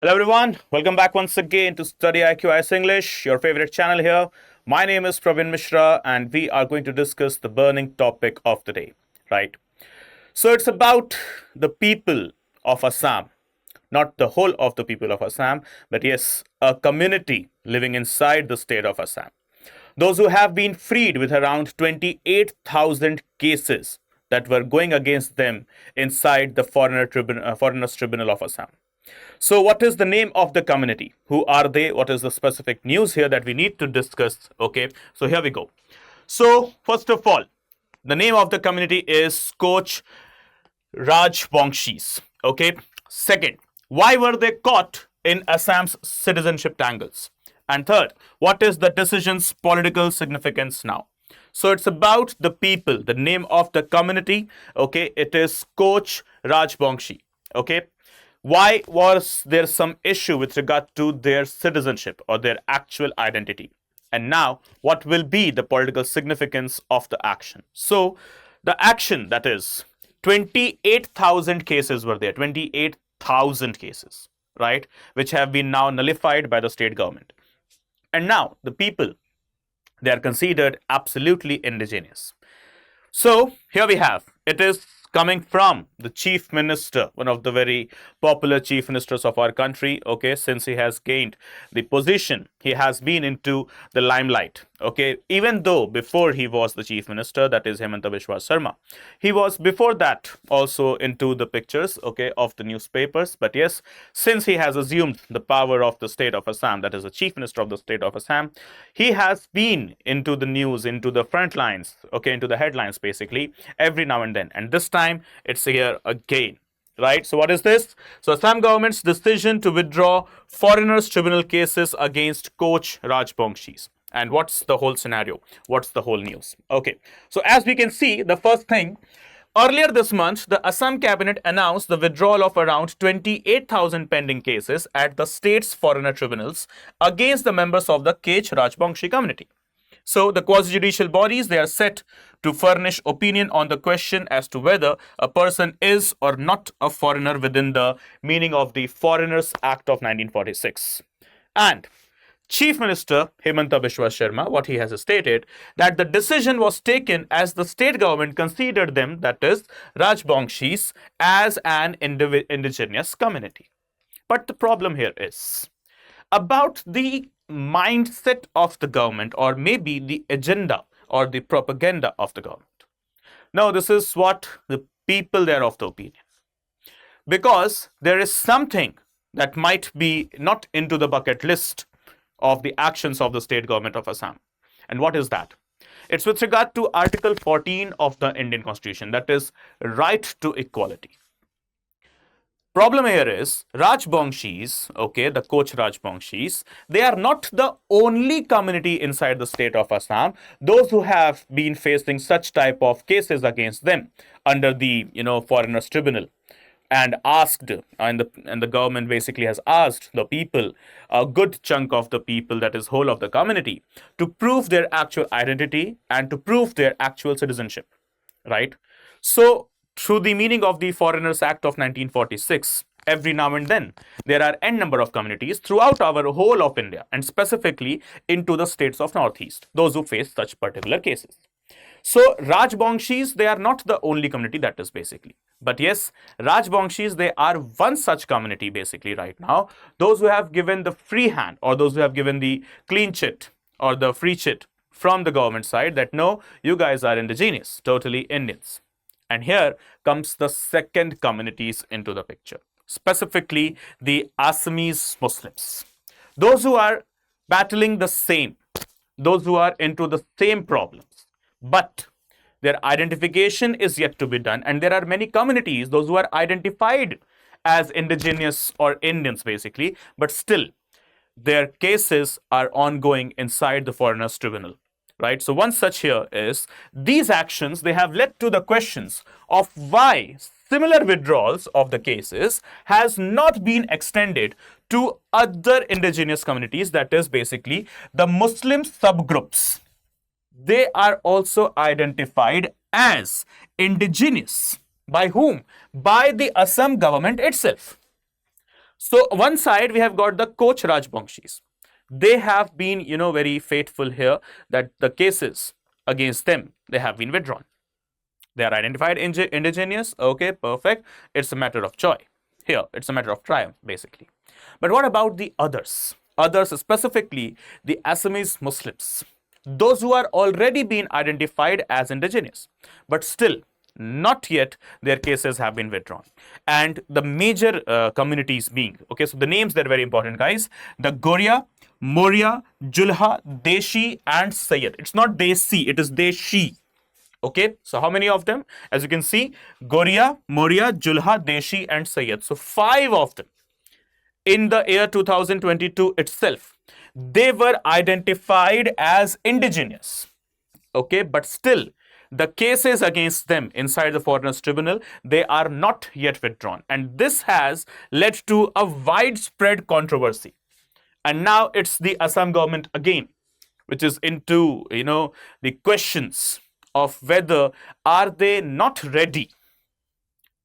Hello everyone, welcome back once again to StudyIQ IS English, your favorite channel here. My name is Praveen Mishra and we are going to discuss the burning topic of the day, right? So it's about the people of Assam, not the whole of the people of Assam, but yes, a community living inside the state of Assam. Those who have been freed with around 28,000 cases that were going against them inside the Foreigners Tribunal of Assam. So, what is the name of the community? Who are they? What is the specific news here that we need to discuss? Okay, so here we go. So, first of all, the name of the community is Koch Rajbongshis. Okay, second, why were they caught in Assam's citizenship tangles? And third, what is the decision's political significance now? So it's about the people, the name of the community. Okay, it is Koch Rajbongshi. Okay, why was there some issue with regard to their citizenship or their actual identity? And now, what will be the political significance of the action? So, the action, that is, 28,000 cases were there, 28,000 cases, right, which have been now nullified by the state government. And now, the people, they are considered absolutely indigenous. So, here we have, it is coming from the chief minister, one of the very popular chief ministers of our country. Okay, since he has gained the position, he has been into the limelight. Okay, even though before he was the chief minister, that is Hemanta Biswa Sarma, he was before that also into the pictures, okay, of the newspapers. But yes, since he has assumed the power of the state of Assam, that is the chief minister of the state of Assam, he has been into the news, into the front lines, okay, into the headlines basically every now and then. And this time it's here again, right? So what is this? So Assam government's decision to withdraw foreigners tribunal cases against Koch Rajbongshis. And what's the whole scenario? What's the whole news? Okay, so as we can see, the first thing, earlier this month, the Assam cabinet announced the withdrawal of around 28,000 pending cases at the state's foreigner tribunals against the members of the Koch Rajbongshi community. So the quasi-judicial bodies, they are set to furnish opinion on the question as to whether a person is or not a foreigner within the meaning of the Foreigners Act of 1946. And Chief Minister Hemanta Biswa Sarma, what he has stated, that the decision was taken as the state government considered them, that is, Rajbongshis, as an indigenous community. But the problem here is about the mindset of the government, or maybe the agenda or the propaganda of the government. Now, this is what the people, they are of the opinion. Because there is something that might be not into the bucket list of the actions of the state government of Assam. And what is that? It's with regard to Article 14 of the Indian Constitution, that is, right to equality. Problem here is Rajbongshis, okay, the Koch Rajbongshis, they are not the only community inside the state of Assam, those who have been facing such type of cases against them under the, Foreigners Tribunal, and asked, and the government basically has asked the people, a good chunk of the people, that is whole of the community, to prove their actual identity and to prove their actual citizenship, right? So through the meaning of the Foreigners Act of 1946, every now and then there are n number of communities throughout our whole of India, and specifically into the states of Northeast, those who face such particular cases. So Rajbongshis, they are not the only community, that is basically. But yes, Rajbongshis, they are one such community basically right now. Those who have given the free hand, or those who have given the clean chit or the free chit from the government side, that no, you guys are indigenous, totally Indians. And here comes the second communities into the picture, specifically the Assamese Muslims. Those who are battling the same, those who are into the same problems, but their identification is yet to be done. And there are many communities, those who are identified as indigenous or Indians basically, but still their cases are ongoing inside the Foreigners Tribunal. Right? So one such here is these actions, they have led to the questions of why similar withdrawals of the cases has not been extended to other indigenous communities, that is basically the Muslim subgroups. They are also identified as indigenous. By whom? By the Assam government itself. So one side we have got the Koch Rajbongshis. They have been, very faithful here that the cases against them, they have been withdrawn. They are identified indigenous. Okay, perfect. It's a matter of joy. Here, it's a matter of triumph, basically. But what about the others? Others, specifically the Assamese Muslims, those who are already been identified as indigenous, but still not yet their cases have been withdrawn. And the major communities being, okay, so the names, they're very important, guys. The Goria, Moria, Julha, Deshi, and Sayyid. It's not Desi, it is Deshi. Okay, so how many of them? As you can see, Goria, Moria, Julha, Deshi, and Sayyid. So 5 of them in the year 2022 itself, they were identified as indigenous. Okay, but still, the cases against them inside the Foreigners Tribunal, they are not yet withdrawn. And this has led to a widespread controversy. And now it's the Assam government again, which is into, the questions of whether are they not ready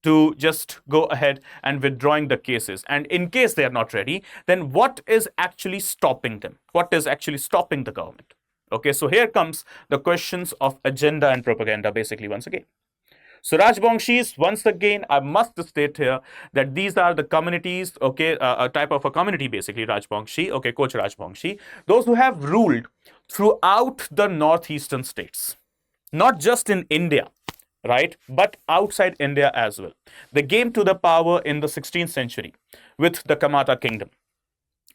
to just go ahead and withdrawing the cases. And in case they are not ready, then what is actually stopping them? What is actually stopping the government? Okay, so here comes the questions of agenda and propaganda, basically, once again. So Rajbongshis, once again, I must state here that these are the communities, okay, a type of a community, basically, Rajbongshi, okay, Koch Rajbongshi, those who have ruled throughout the northeastern states, not just in India, right, but outside India as well. They came to the power in the 16th century with the Kamata kingdom.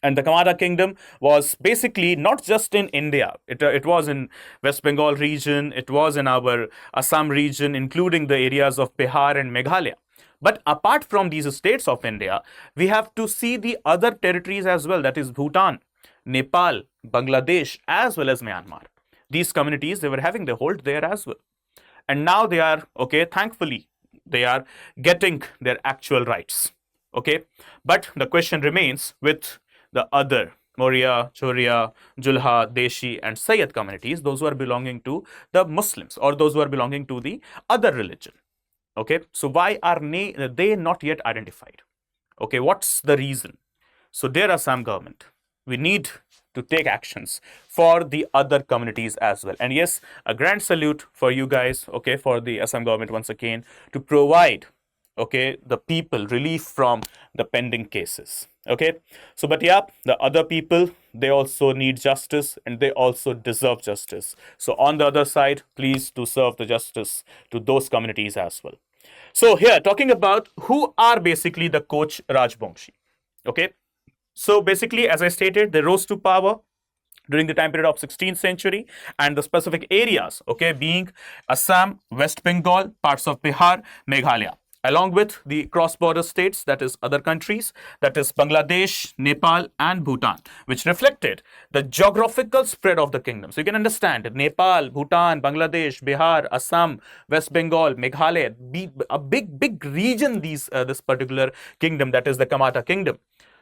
And the Kamata kingdom was basically not just in India. It was in West Bengal region. It was in our Assam region, including the areas of Bihar and Meghalaya. But apart from these states of India, we have to see the other territories as well. That is Bhutan, Nepal, Bangladesh, as well as Myanmar. These communities, they were having their hold there as well. And now they are, okay, thankfully, they are getting their actual rights. Okay. But the question remains with the other Moria, Choria, Julha, Deshi, and Sayyid communities, those who are belonging to the Muslims or those who are belonging to the other religion. Okay, so why are they not yet identified? Okay, what's the reason? So dear Assam government, we need to take actions for the other communities as well. And yes, a grand salute for you guys, okay, for the Assam government once again to provide, okay, the people relief from the pending cases. Okay, so but yeah, the other people, they also need justice and they also deserve justice. So on the other side, please to serve the justice to those communities as well. So here, talking about who are basically the Koch Rajbongshi. Okay, so basically, as I stated, they rose to power during the time period of 16th century, and the specific areas, okay, being Assam, West Bengal, parts of Bihar, Meghalaya, along with the cross-border states, that is other countries, that is Bangladesh, Nepal, and Bhutan, which reflected the geographical spread of the kingdom. So you can understand Nepal, Bhutan, Bangladesh, Bihar, Assam, West Bengal, Meghalaya, a big region, this particular kingdom, that is the Kamata kingdom,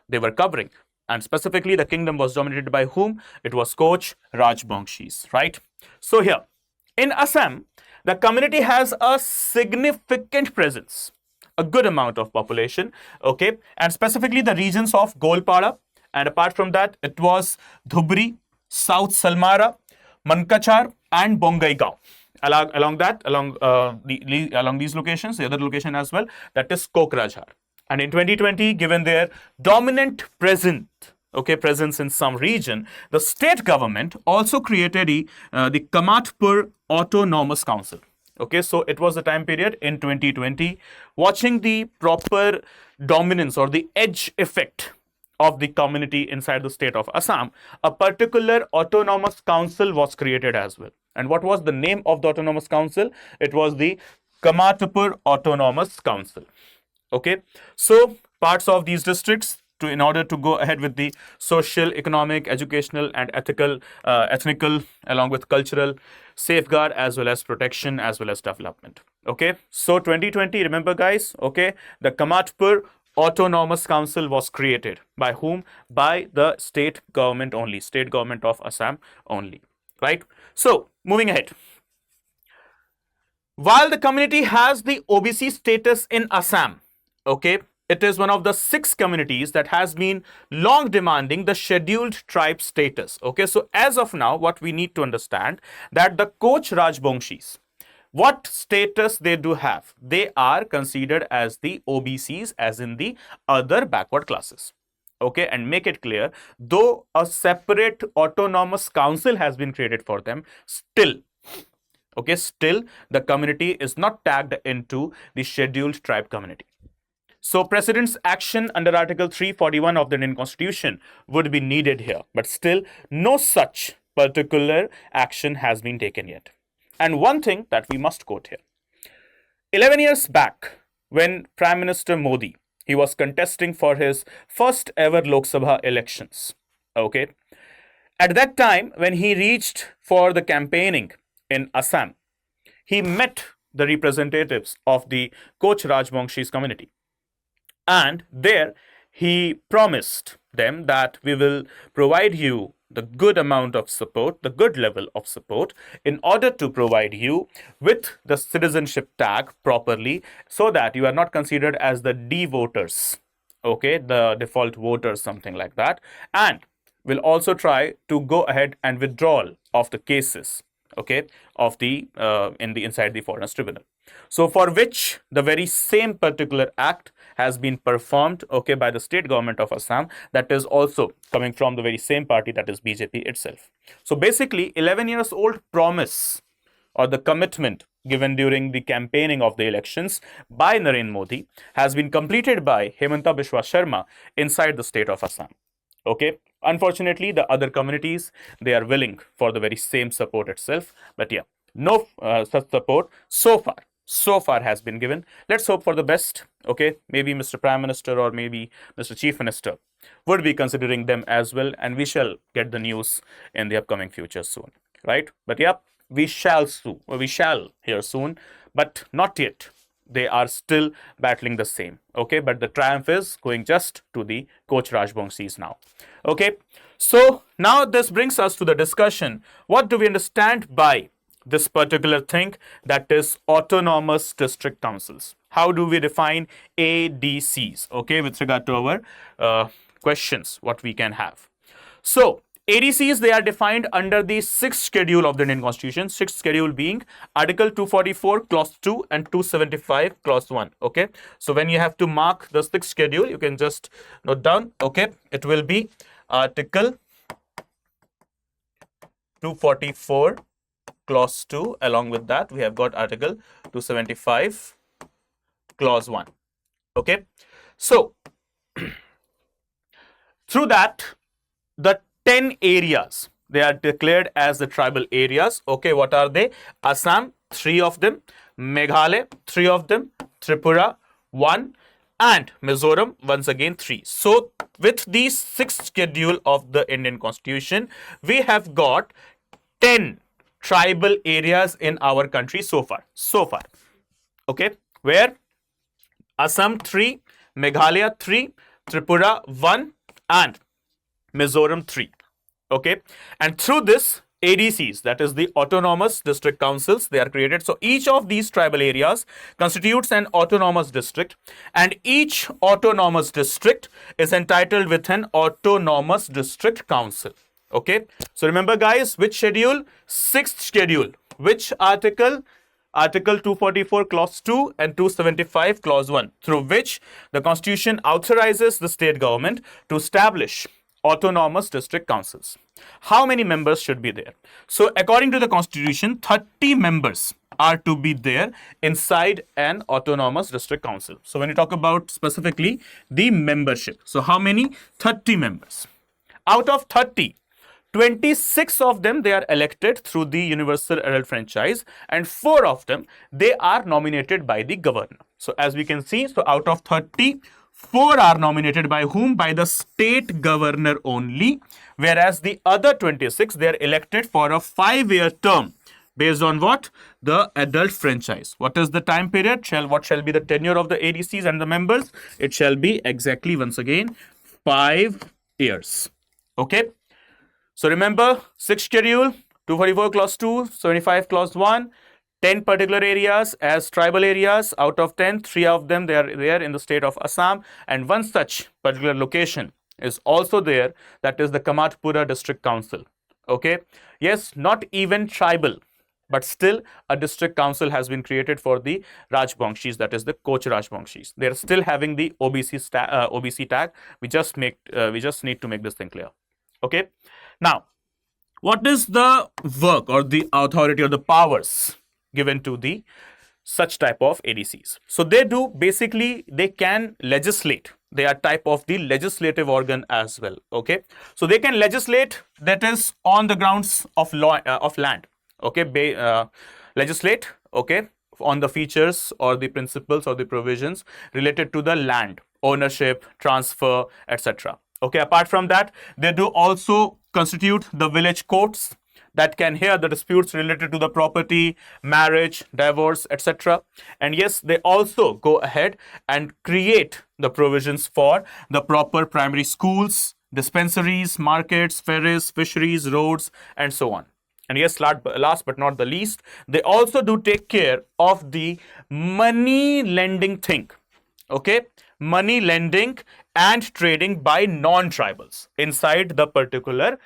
they were covering. And specifically, the kingdom was dominated by whom? It was Koch Rajbongshis, right? So here, in Assam, the community has a significant presence, a good amount of population, okay? And specifically the regions of Golpada, and apart from that, it was Dhubri, South Salmara, Mankachar, and Bongaigaon. Along these locations, the other location as well, that is Koch Rajhar. And in 2020, given their dominant presence in some region, the state government also created the Kamatpur Autonomous Council. Okay, so it was a time period in 2020, watching the proper dominance or the edge effect of the community inside the state of Assam. A particular autonomous council was created as well. And what was the name of the autonomous council? It was the Kamatpur Autonomous Council. Okay, so parts of these districts, in order to go ahead with the social, economic, educational, and ethnical, along with cultural safeguard, as well as protection, as well as development. Okay, so 2020, remember guys, okay, the Kamatpur Autonomous Council was created by whom? By the state government only, state government of Assam only, right? So moving ahead. While the community has the OBC status in Assam, okay, it is one of the 6 communities that has been long demanding the scheduled tribe status. Okay, so as of now, what we need to understand that the Koch Rajbongshis, what status they do have? They are considered as the OBCs, as in the other backward classes. Okay, and make it clear, though a separate autonomous council has been created for them, still, okay, still the community is not tagged into the scheduled tribe community. So President's action under Article 341 of the Indian Constitution would be needed here, but still no such particular action has been taken yet. And one thing that we must quote here, 11 years back, when Prime Minister Modi, he was contesting for his first ever Lok Sabha elections, okay, at that time when he reached for the campaigning in Assam, he met the representatives of the Koch Rajbongshis community. And there he promised them that we will provide you the good amount of support, the good level of support, in order to provide you with the citizenship tag properly, so that you are not considered as the D voters, okay, the default voters, something like that. And we'll also try to go ahead and withdrawal of the cases, okay, of the inside the Foreigner Tribunal. So for which the very same particular act has been performed, okay, by the state government of Assam, that is also coming from the very same party, that is BJP itself. So basically 11 years old promise or the commitment given during the campaigning of the elections by Narendra Modi has been completed by Hemanta Biswa Sharma inside the state of Assam. Okay, unfortunately the other communities, they are willing for the very same support itself, but yeah, no such support so far has been given. Let's hope for the best. Okay, maybe Mr. Prime Minister or maybe Mr. Chief Minister would be considering them as well, and we shall get the news in the upcoming future soon, right? But yeah, we shall hear soon, but not yet. They are still battling the same, okay, but the triumph is going just to the Koch Rajbongshis now. Okay, so now this brings us to the discussion, what do we understand by this particular thing, that is autonomous district councils? How do we define ADCs, okay, with regard to our questions what we can have? So ADCs, they are defined under the 6th schedule of the Indian Constitution, 6th schedule being Article 244 Clause 2 and 275 Clause 1. Okay, so when you have to mark the 6th schedule, you can just note down, okay, it will be Article 244 Clause 2, along with that we have got Article 275 Clause 1. Okay, so through that, the 10 areas, they are declared as the tribal areas. Okay, what are they? Assam, 3 of them, Meghalaya, 3 of them, Tripura, 1, and Mizoram, once again 3. So with the 6th schedule of the Indian Constitution, we have got 10 tribal areas in our country so far. Okay, where Assam 3, Meghalaya 3, Tripura 1, and Mizoram 3. Okay, and through this ADCs, that is the autonomous district councils, they are created. So each of these tribal areas constitutes an autonomous district, and each autonomous district is entitled with an autonomous district council. Okay, so remember guys, which schedule? 6th schedule. Which article? Article 244 Clause 2 and 275 Clause 1, through which the Constitution authorizes the state government to establish autonomous district councils. How many members should be there? So according to the Constitution, 30 members are to be there inside an autonomous district council. So when you talk about specifically the membership, so how many? 30 members. Out of 30, 26 of them, they are elected through the universal adult franchise, and 4 of them, they are nominated by the governor. So as we can see, so out of 30, 4 are nominated by whom? By the state governor only, whereas the other 26, they are elected for a 5-year term based on what? The adult franchise. What is the time period? What shall be the tenure of the ADCs and the members? It shall be exactly, once again, 5 years. Okay. So remember, 6th schedule, 244 Clause 2, 75 Clause 1, 10 particular areas as tribal areas. Out of 10, 3 of them, they are there in the state of Assam, and one such particular location is also there, that is the Kamatpura District Council. Okay, yes, not even tribal, but still a district council has been created for the Rajbongshis, that is the Koch Rajbongshis. They are still having the OBC tag. We just need to make this thing clear. Okay, now what is the work or the authority or the powers given to the such type of ADCs? So they do basically, they can legislate. They are type of the legislative organ as well. Okay, so they can legislate, that is on the grounds of law of land. Okay, legislate, okay, on the features or the principles or the provisions related to the land ownership, transfer, etc. Okay, apart from that, they do also constitute the village courts that can hear the disputes related to the property, marriage, divorce, etc. And yes, they also go ahead and create the provisions for the proper primary schools, dispensaries, markets, ferries, fisheries, roads, and so on. And yes, last but not the least, they also do take care of the money lending thing. Okay, money lending and trading by non-tribals inside the particular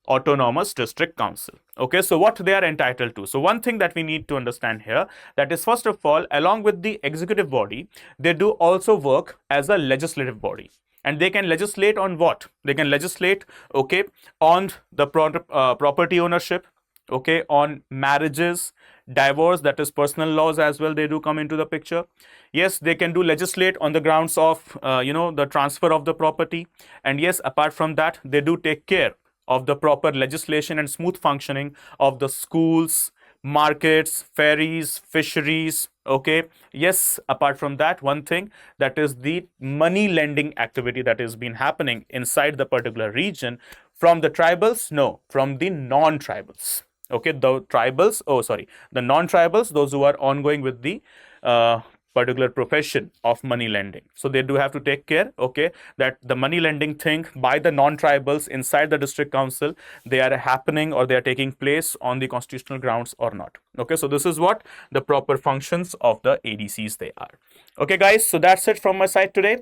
autonomous district council. Okay, so what they are entitled to. So one thing that we need to understand here, that is, first of all, along with the executive body, they do also work as a legislative body. And they can legislate on what? They can legislate, okay, on the property ownership, okay, on marriages, divorce, that is personal laws as well, they do come into the picture. Yes, they can do legislate on the grounds of the transfer of the property. And yes, apart from that, they do take care of the proper legislation and smooth functioning of the schools, markets, ferries, fisheries. Okay, yes, apart from that, one thing, that is the money lending activity that has been happening inside the particular region from the tribals, no, from the non-tribals. Okay, the tribals, the non-tribals, those who are ongoing with the particular profession of money lending. So they do have to take care, okay, that the money lending thing by the non-tribals inside the district council, they are happening or they are taking place on the constitutional grounds or not. Okay, so this is what the proper functions of the ADCs they are. Okay, guys, so that's it from my side today.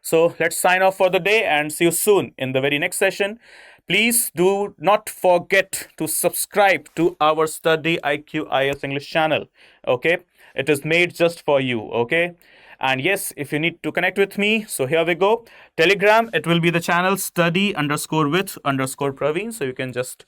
So let's sign off for the day and see you soon in the very next session. Please do not forget to subscribe to our StudyIQ IS English channel. Okay, it is made just for you. Okay, and yes, if you need to connect with me, so here we go. Telegram, it will be the channel study_with_Praveen. So you can just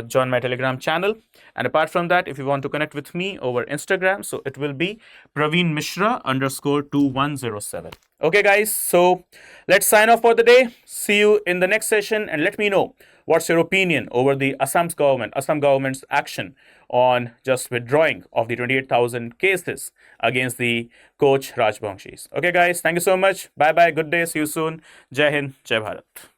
join my Telegram channel. And apart from that, if you want to connect with me over Instagram, so it will be Praveen Mishra _2107. Okay, guys, so let's sign off for the day. See you in the next session, and let me know what's your opinion over the Assam government's action on just withdrawing of the 28,000 cases against the Koch Rajbongshis. Okay, guys, thank you so much. Bye bye. Good day. See you soon. Jai Hind. Jai Bharat.